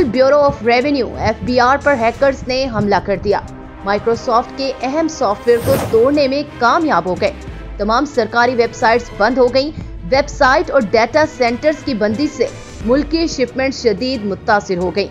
Federal bureau of revenue (FBR) पर hackers ने हमला कर दिया। माइक्रोसॉफ्ट के अहम सॉफ्टवेयर को तोड़ने में कामयाब हो गए। तमाम सरकारी वेबसाइट्स बंद हो गईं। वेबसाइट और डेटा सेंटर्स की बंदी से मुल्क की शिपमेंट शदीद मुतासिर हो गई।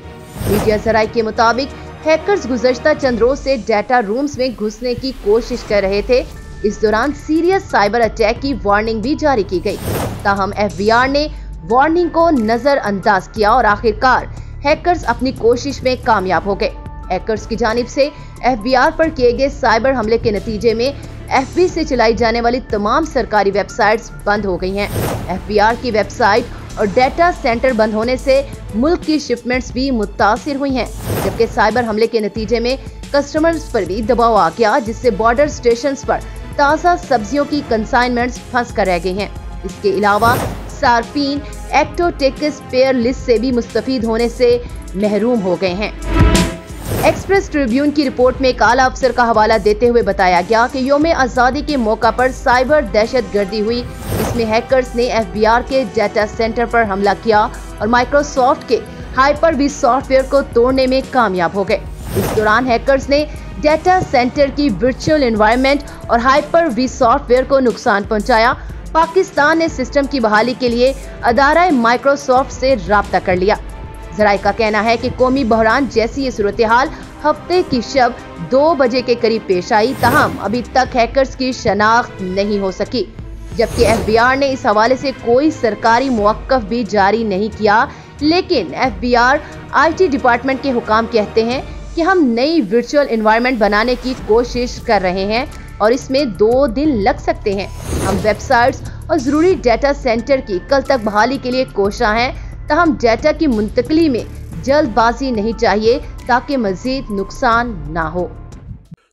मीडिया जराये के मुताबिक हैकर्स गुज़श्ता चंद रोज से डेटा रूम्स में घुसने की कोशिश कर रहे थे। इस दौरान सीरियस साइबर अटैक की वार्निंग भी जारी की गई। ताहम FBR ने वार्निंग को नजरअंदाज किया और आखिरकार हैकर्स अपनी कोशिश में कामयाब हो गए। हैकर्स की जानिब से FBR पर किए गए साइबर हमले के नतीजे में FB से चलाई जाने वाली तमाम सरकारी वेबसाइट्स बंद हो गई हैं। FBR की वेबसाइट और डेटा सेंटर बंद होने से मुल्क की शिपमेंट्स भी मुतासिर हुई हैं, जबकि साइबर हमले के नतीजे में कस्टमर्स पर भी दबाव आ गया, जिससे बॉर्डर स्टेशन पर ताज़ा सब्जियों की कंसाइनमेंट्स फंस कर रह गई हैं। इसके अलावा सार्फिन एक्टोटेक्स पेयर लिस्ट से भी मुस्तफीद होने से महरूम हो गए हैं। एक्सप्रेस ट्रिब्यून की रिपोर्ट में एक आला अफसर का हवाला देते हुए बताया गया कि यौम आज़ादी के मौका पर साइबर दहशतगर्दी हुई। इसमें हैकर्स ने FBR के डेटा सेंटर पर हमला किया और माइक्रोसॉफ्ट के हाइपर-वी सॉफ्टवेयर को तोड़ने में कामयाब हो गए। इस दौरान हैकर्स ने डेटा सेंटर की वर्चुअल एनवायरनमेंट और हाइपर-वी सॉफ्टवेयर को नुकसान पहुंचाया। पाकिस्तान ने सिस्टम की बहाली के लिए अदारा माइक्रोसॉफ्ट से राब्ता कर लिया। जराये का कहना है कि कौमी बहरान जैसी ये सूरत हाल हफ्ते की शब 2 बजे के करीब पेश आई, ताहम अभी तक हैकर्स की शनाख्त नहीं हो सकी, जबकि FBR ने इस हवाले से कोई सरकारी मुवक्कफ भी जारी नहीं किया। लेकिन FBR IT डिपार्टमेंट के हुकाम कहते हैं कि हम नई वर्चुअल एनवायरनमेंट बनाने की कोशिश कर रहे हैं और इसमें 2 दिन लग सकते हैं। हम वेबसाइट्स और जरूरी डेटा सेंटर की कल तक बहाली के लिए कोशिश हैं, ताहम डेटा की मुंतकली में जल्दबाजी नहीं चाहिए ताकि मजीद नुकसान ना हो।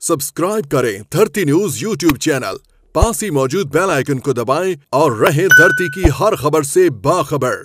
सब्सक्राइब करें धरती न्यूज YouTube चैनल, पास ही मौजूद बेल आइकन को दबाएं और रहें धरती की हर खबर से बाखबर।